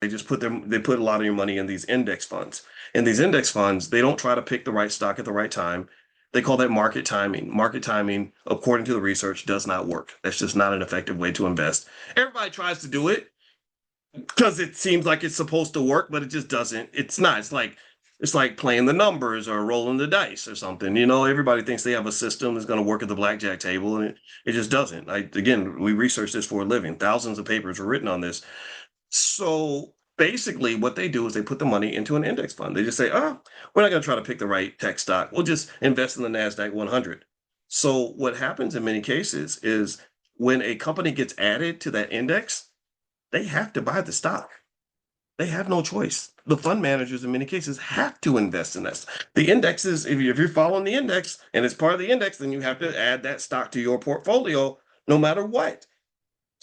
They put a lot of your money in these index funds. And these index funds, they don't try to pick the right stock at the right time. They call that market timing. Market timing, according to the research, does not work. That's just not an effective way to invest. Everybody tries to do it because it seems like it's supposed to work, but it just doesn't. It's not. It's like playing the numbers or rolling the dice or something. Everybody thinks they have a system that's going to work at the blackjack table, and it just doesn't. Again, we research this for a living. Thousands of papers were written on this. So basically, what they do is they put the money into an index fund. They just say, oh, we're not going to try to pick the right tech stock. We'll just invest in the NASDAQ 100. So what happens in many cases is when a company gets added to that index, they have to buy the stock. They have no choice. The fund managers in many cases have to invest in this. The indexes, if you're following the index and it's part of the index, then you have to add that stock to your portfolio no matter what.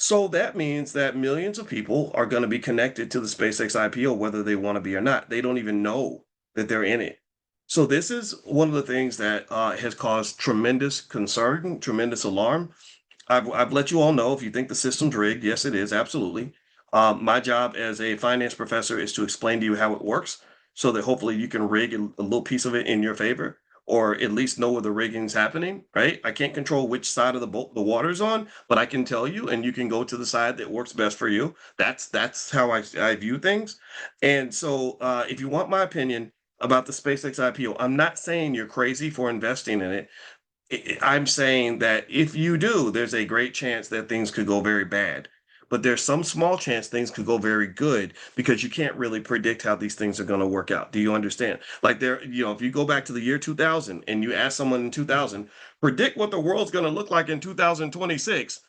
So that means that millions of people are going to be connected to the SpaceX IPO, whether they want to be or not. They don't even know that they're in it. So this is one of the things that has caused tremendous concern, tremendous alarm. I've let you all know if you think the system's rigged. Yes, it is, absolutely. My job as a finance professor is to explain to you how it works so that hopefully you can rig a little piece of it in your favor or at least know where the rigging's happening, right? I can't control which side of the water's on, but I can tell you, and you can go to the side that works best for you. That's how I view things. And so if you want my opinion about the SpaceX IPO, I'm not saying you're crazy for investing in it. I'm saying that if you do, there's a great chance that things could go very bad. But there's some small chance things could go very good because you can't really predict how these things are going to work out. Do you understand? Like if you go back to the year 2000 and you ask someone in 2000, predict what the world's going to look like in 2026,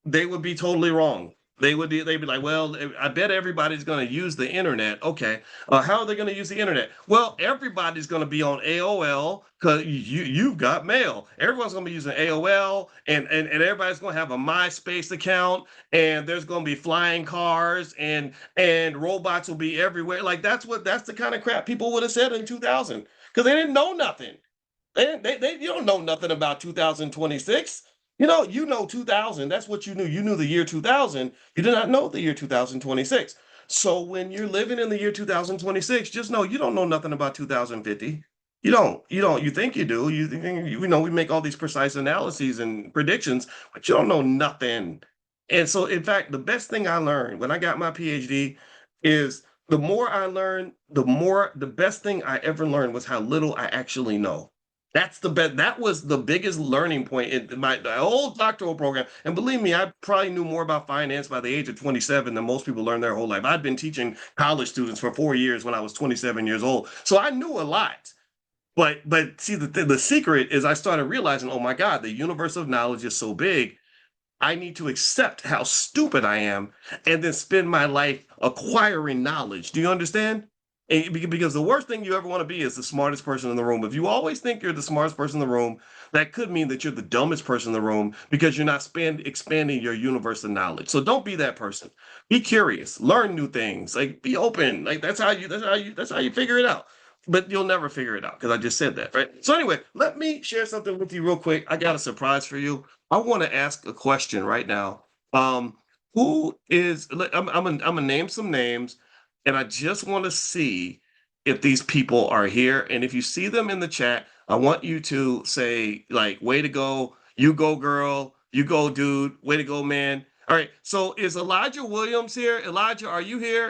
they would be totally wrong. They'd be like, well, I bet everybody's going to use the internet. Okay, how are they going to use the internet? Well, everybody's going to be on AOL because you've got mail. Everyone's going to be using AOL, and everybody's going to have a MySpace account, and there's going to be flying cars, and robots will be everywhere. Like that's the kind of crap people would have said in 2000 because they didn't know nothing. They you don't know nothing about 2026. You know 2000. That's what you knew. You knew the year 2000. You did not know the year 2026. So when you're living in the year 2026, just know you don't know nothing about 2050. You don't. You don't. You think you do. You think we make all these precise analyses and predictions, but you don't know nothing. And so, in fact, the best thing I learned when I got my PhD is the more I learned, the best thing I ever learned was how little I actually know. That was the biggest learning point in my whole doctoral program. And believe me, I probably knew more about finance by the age of 27 than most people learn their whole life. I'd been teaching college students for 4 years when I was 27 years old. So I knew a lot. But see, the secret is I started realizing, oh my God, the universe of knowledge is so big. I need to accept how stupid I am and then spend my life acquiring knowledge. Do you understand? Because the worst thing you ever want to be is the smartest person in the room. If you always think you're the smartest person in the room, that could mean that you're the dumbest person in the room because you're not expanding your universe of knowledge. So don't be that person. Be curious, learn new things, like be open. Like that's how you figure it out. But you'll never figure it out because I just said that, right? So anyway, let me share something with you real quick. I got a surprise for you. I want to ask a question right now. Who is? I'm gonna name some names, and I just want to see if these people are here. And if you see them in the chat, I want you to say like, "Way to go! You go, girl! You go, dude! Way to go, man!" All right. So is Elijah Williams here? Elijah, are you here?